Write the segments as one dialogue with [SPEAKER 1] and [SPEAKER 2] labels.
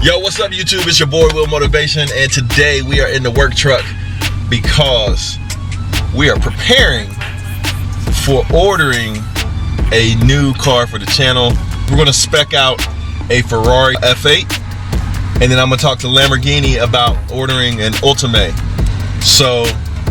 [SPEAKER 1] Yo, what's up YouTube? It's your boy Will Motivation, and today we are in the work truck because we are preparing for ordering a new car for the channel. We're gonna spec out a Ferrari F8, and then I'm gonna talk to Lamborghini about ordering an Ultimate. So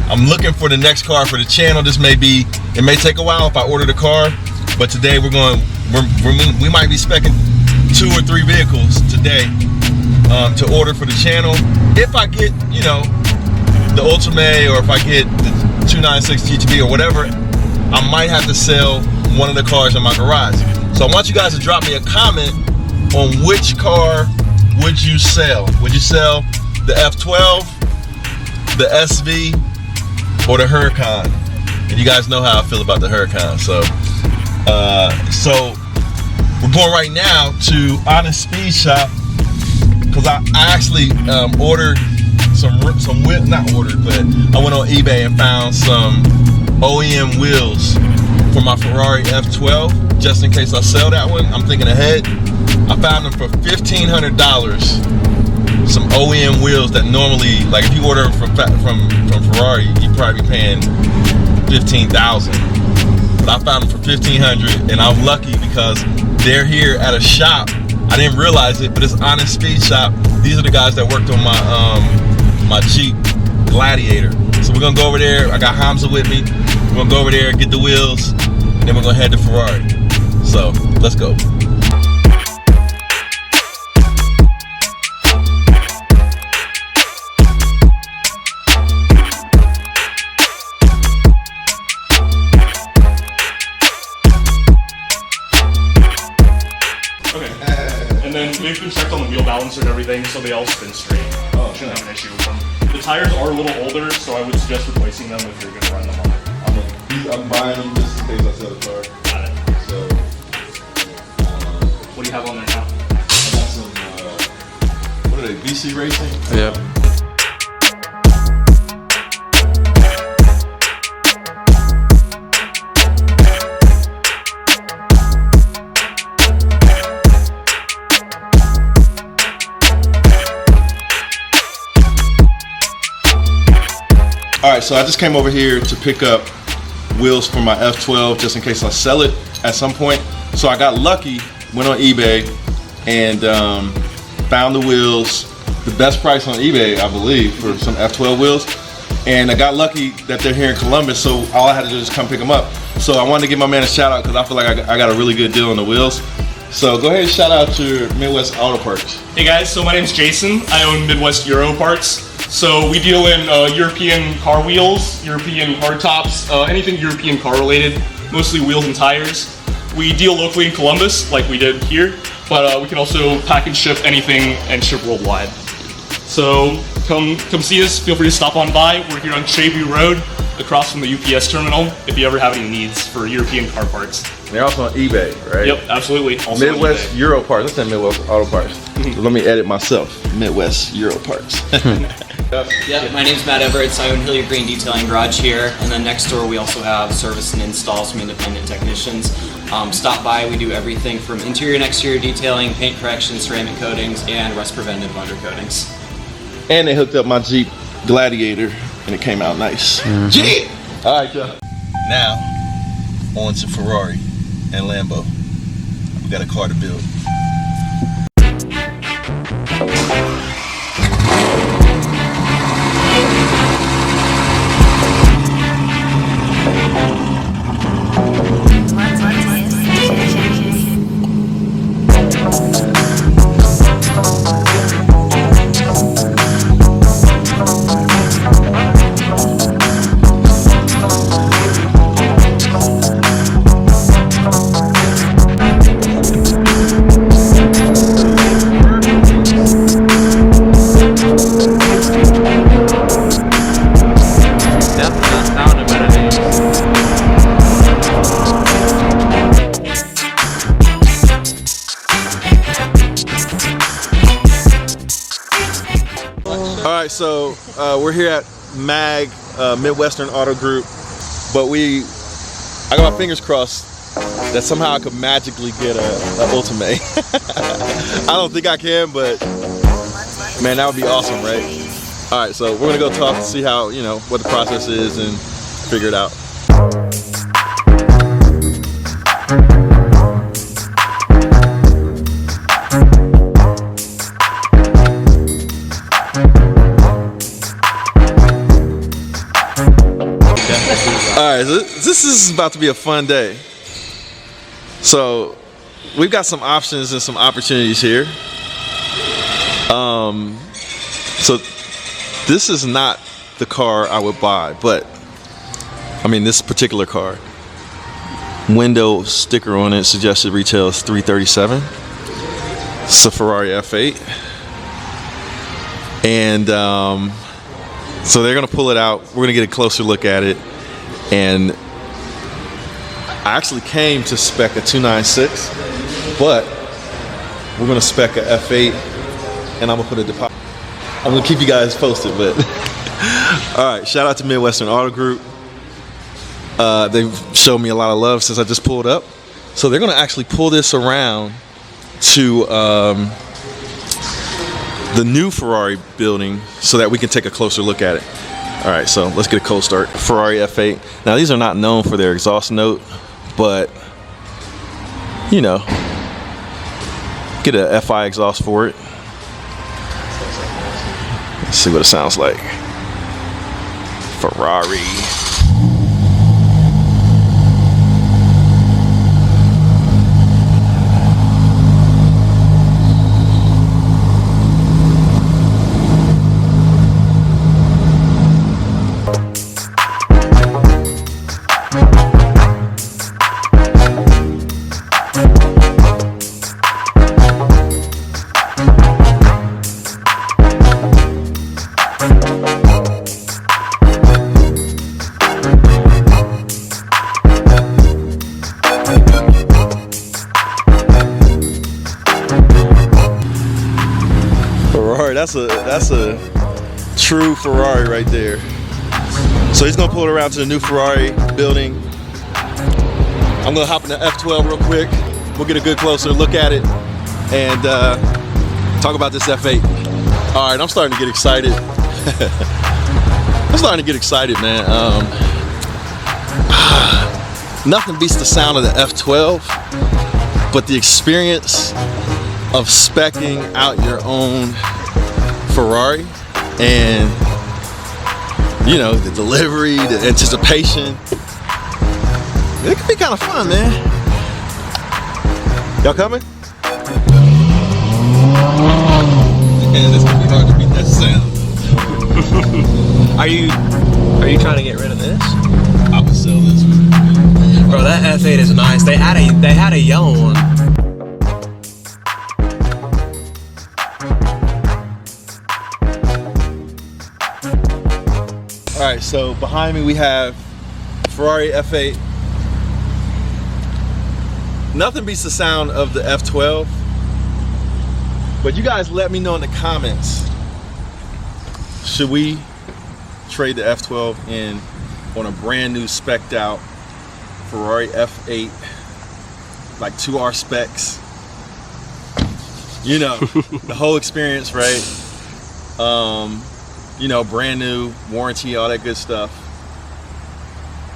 [SPEAKER 1] I'm looking for the next car for the channel. It may take a while if I order the car, but today we might be specing 2 or 3 vehicles today to order for the channel. If I get, you know, the Ultimate, or if I get the 296 GTB or whatever, I might have to sell one of the cars in my garage. So I want you guys to drop me a comment on which car would you sell. Would you sell the F12, the SV, or the Huracan? And you guys know how I feel about the Huracan. So we're going right now to Honest Speed Shop because I actually ordered I went on eBay and found some OEM wheels for my Ferrari F12 just in case I sell that one. I'm thinking ahead. I found them for $1,500. Some OEM wheels that normally, like if you order from Ferrari, you'd probably be paying $15,000. But I found them for $1,500, and I'm lucky because they're here at a shop. I didn't realize it, but it's Honest Speed Shop. These are the guys that worked on my Jeep Gladiator. So we're gonna go over there. I got Hamza with me. We're gonna go over there, get the wheels, and then we're gonna head to Ferrari. So let's go.
[SPEAKER 2] And then we've been checked on the wheel balancer and everything, so they all spin straight. Oh, shouldn't have an issue with them. The tires are a little older, so I would suggest replacing them if you're going to run them on it.
[SPEAKER 1] I'm buying them just in case I sell the car.
[SPEAKER 2] Got it.
[SPEAKER 1] So,
[SPEAKER 2] what do you have on there now?
[SPEAKER 1] I got some, what are they, BC Racing?
[SPEAKER 3] Yeah.
[SPEAKER 1] Alright, so I just came over here to pick up wheels for my F12 just in case I sell it at some point. So I got lucky, went on eBay and found the wheels, the best price on eBay, I believe, for some F12 wheels. And I got lucky that they're here in Columbus, so all I had to do is come pick them up. So I wanted to give my man a shout out because I feel like I got a really good deal on the wheels. So go ahead and shout out to Midwest Auto Parts.
[SPEAKER 2] Hey guys, so my name's Jason. I own Midwest Euro Parts. So we deal in European car wheels, European hard tops, anything European car related, mostly wheels and tires. We deal locally in Columbus, like we did here, but we can also pack and ship anything and ship worldwide. So come see us, feel free to stop on by. We're here on Chevy Road, across from the UPS terminal, if you ever have any needs for European car parts.
[SPEAKER 1] They're also on eBay, right?
[SPEAKER 2] Yep, absolutely. Also
[SPEAKER 1] Midwest Euro Parts. That's in Midwest Auto Parts. Let me edit myself. Midwest Euro Parts.
[SPEAKER 4] Yeah, my name's Matt Everett. I own Hilliard Green Detailing Garage here, and then next door we also have service and installs from independent technicians. Stop by, we do everything from interior and exterior detailing, paint correction, ceramic coatings, and rust preventive undercoatings.
[SPEAKER 1] And they hooked up my Jeep Gladiator, and it came out nice. Jeep! Alright, y'all. Now, on to Ferrari and Lambo. We got a car to build. Alright, so we're here at MAG, Midwestern Auto Group, but I got my fingers crossed that somehow I could magically get a Ultimate. I don't think I can, but Man, that would be awesome, right? All right, so we're gonna go talk to see how, you know, what the process is and figure it out. All right, so this is about to be a fun day. So we've got some options and some opportunities here. So this is not the car I would buy, but I mean this particular car. Window sticker on it, suggested retail is $337. It's a Ferrari F8, and so they're gonna pull it out. We're gonna get a closer look at it, and I actually came to spec a 296, but we're gonna spec a F8, and I'm gonna put a deposit. I'm gonna keep you guys posted, but all right. Shout out to Midwestern Auto Group. They've showed me a lot of love since I just pulled up, so they're gonna actually pull this around to the new Ferrari building so that we can take a closer look at it. All right, so let's get a cold start. Ferrari F8. Now these are not known for their exhaust note, but you know, get a FI exhaust for it. Let's see what it sounds like. Ferrari. That's a true Ferrari right there. So he's gonna pull it around to the new Ferrari building. I'm gonna hop in the F12 real quick. We'll get a good closer look at it and talk about this F8. All right, I'm starting to get excited. I'm starting to get excited, man. Nothing beats the sound of the F12, but the experience of speccing out your own Ferrari, and you know, the delivery, the anticipation, it can be kind of fun, man. Y'all coming? Man, it's gonna be hard to beat that sound.
[SPEAKER 3] Are you trying to get rid of this?
[SPEAKER 1] I would sell this one.
[SPEAKER 3] Bro, that F8 is nice. They had a yellow one.
[SPEAKER 1] All right, so behind me we have Ferrari F8. Nothing beats the sound of the F12, but you guys let me know in the comments, should we trade the F12 in on a brand new spec'd out Ferrari F8, like 2R specs, you know, the whole experience, right? You know, brand new, warranty, all that good stuff.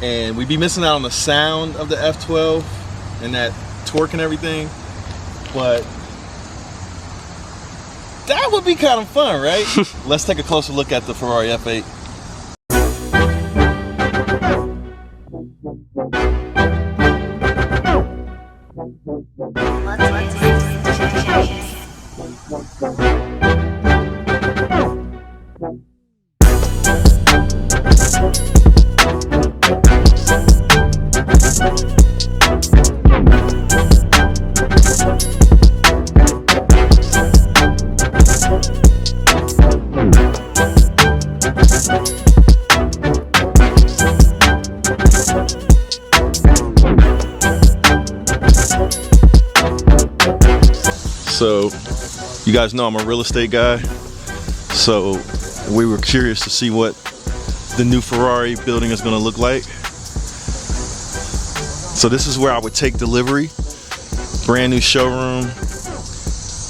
[SPEAKER 1] And we'd be missing out on the sound of the F12 and that torque and everything, but that would be kind of fun, right? Let's take a closer look at the Ferrari F8. So you guys know I'm a real estate guy, so we were curious to see what the new Ferrari building is going to look like. So this is where I would take delivery. Brand new showroom.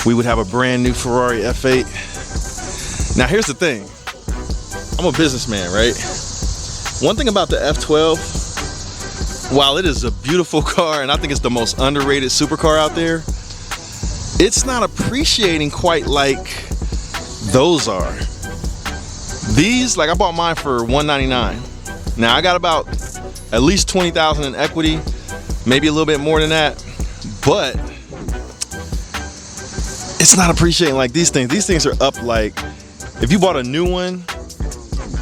[SPEAKER 1] We would have a brand new Ferrari F8, Now here's the thing. I'm a businessman, right? One thing about the F12, while it is a beautiful car and I think it's the most underrated supercar out there, it's not appreciating quite like those are. These, like I bought mine for $199. Now I got about at least 20,000 in equity, maybe a little bit more than that, but it's not appreciating like these things. These things are up like, if you bought a new one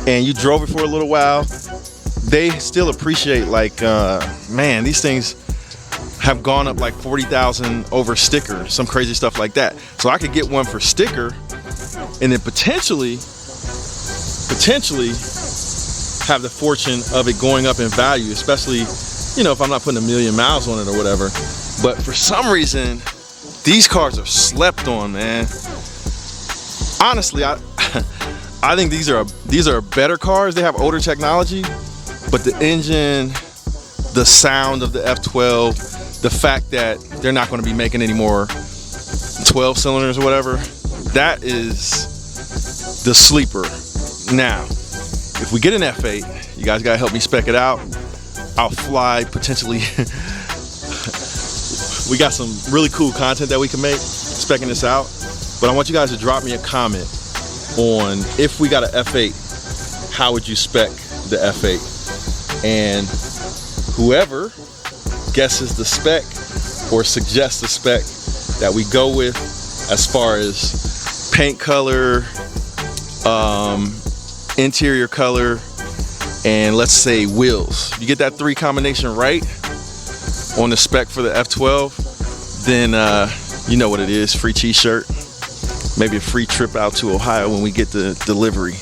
[SPEAKER 1] and you drove it for a little while, they still appreciate like, man, these things have gone up like 40,000 over sticker, some crazy stuff like that. So I could get one for sticker and then potentially have the fortune of it going up in value, especially, you know, if I'm not putting 1 million miles on it or whatever. But for some reason, these cars are slept on, man. Honestly, I think these are better cars. They have older technology, but the engine, the sound of the F12, the fact that they're not going to be making any more 12 cylinders or whatever, that is the sleeper. Now, if we get an F8, you guys gotta help me spec it out. I'll fly potentially. We got some really cool content that we can make specking this out, but I want you guys to drop me a comment on, if we got an F8, how would you spec the F8? And whoever guesses the spec or suggests the spec that we go with as far as paint color, interior color, and let's say wheels. If you get that 3 combination right on the spec for the F12, then you know what it is. Free t-shirt, maybe a free trip out to Ohio when we get the delivery.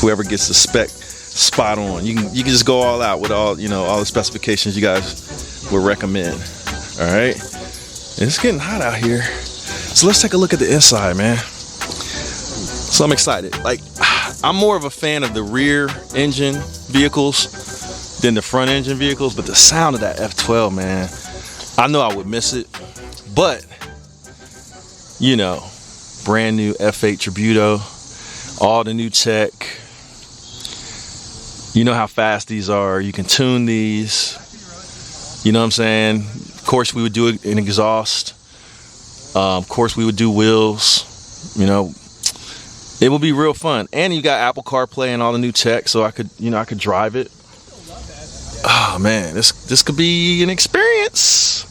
[SPEAKER 1] Whoever gets the spec spot on, you can just go all out with all, you know, all the specifications you guys would recommend. All right, it's getting hot out here, so let's take a look at the inside, man. So I'm excited. Like, I'm more of a fan of the rear engine vehicles than the front engine vehicles, but the sound of that F12, man, I know I would miss it. But, you know, brand new F8 Tributo, all the new tech. You know how fast these are. You can tune these. You know what I'm saying? Of course, we would do it in exhaust. Of course, we would do wheels. You know, it will be real fun. And you got Apple CarPlay and all the new tech, so I could, you know, I could drive it. Oh man, this could be an experience.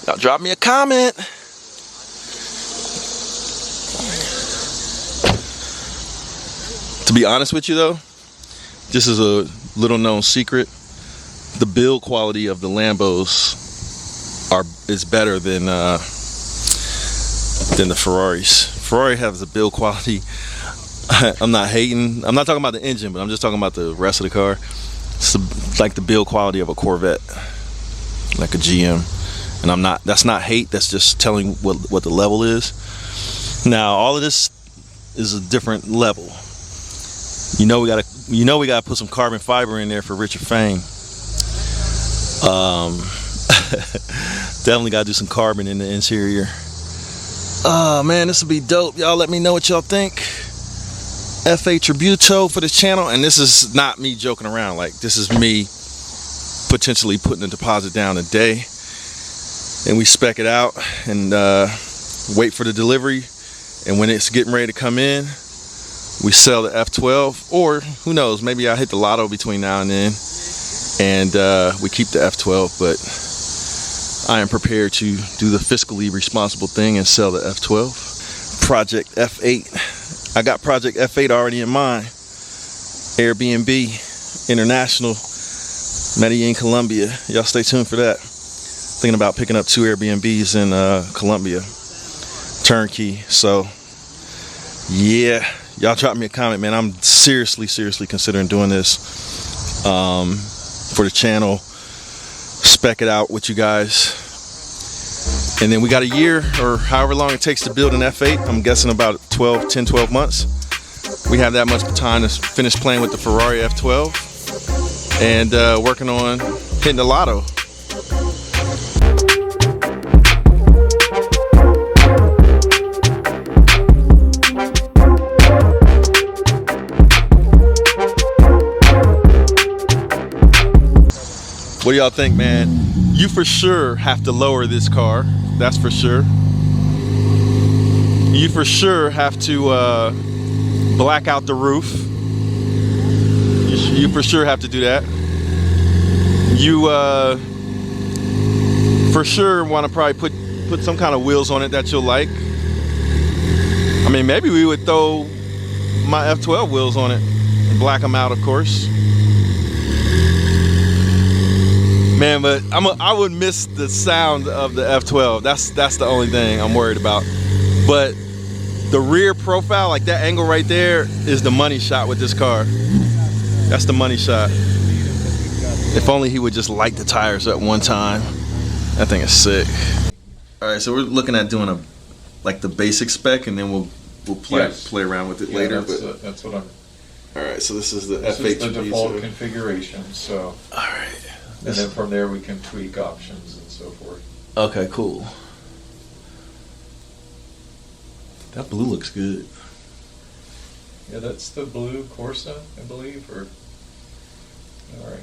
[SPEAKER 1] Y'all drop me a comment. To be honest with you though, this is a little known secret. The build quality of the Lambos is better than the Ferraris. Ferrari has a build quality. I'm not hating. I'm not talking about the engine, but I'm just talking about the rest of the car. It's like the build quality of a Corvette, like a GM. And I'm not. That's not hate. That's just telling what the level is. Now, all of this is a different level. You know we gotta put some carbon fiber in there for richer fame. Definitely gotta do some carbon in the interior. Oh man, this will be dope. Y'all let me know what y'all think. F8 Tributo for this channel, and this is not me joking around. Like, this is me potentially putting a deposit down today, and we spec it out and wait for the delivery. And when it's getting ready to come in, we sell the F12, or who knows, maybe I hit the lotto between now and then, and we keep the F12. But I am prepared to do the fiscally responsible thing and sell the F12. Project F8. I got Project F8 already in mind. Airbnb International, Medellin, Colombia. Y'all stay tuned for that. Thinking about picking up 2 Airbnbs in Colombia. Turnkey. So, yeah. Y'all drop me a comment, man. I'm seriously considering doing this for the channel. Spec it out with you guys. And then we got a year or however long it takes to build an F8. I'm guessing about 10, 12 months. We have that much time to finish playing with the Ferrari F12 and working on hitting the lotto. What do y'all think, man? You for sure have to lower this car. That's for sure. You for sure have to black out the roof. You for sure have to do that. You for sure want to probably put some kind of wheels on it that you'll like. I mean, maybe we would throw my F12 wheels on it and black them out, of course. Man, but I would miss the sound of the F12. That's the only thing I'm worried about. But the rear profile, like that angle right there, is the money shot with this car. That's the money shot. If only he would just light the tires at one time. That thing is sick. All right, so we're looking at doing like the basic spec, and then we'll play around with it later.
[SPEAKER 5] That's what I'm.
[SPEAKER 1] All right, so this is the
[SPEAKER 5] This
[SPEAKER 1] F8
[SPEAKER 5] is the
[SPEAKER 1] Tributo.
[SPEAKER 5] default configuration. So.
[SPEAKER 1] All right.
[SPEAKER 5] And then from there we can tweak options and so forth.
[SPEAKER 1] Okay, cool. That blue looks good.
[SPEAKER 5] Yeah, that's the blue Corsa, I believe, or all right.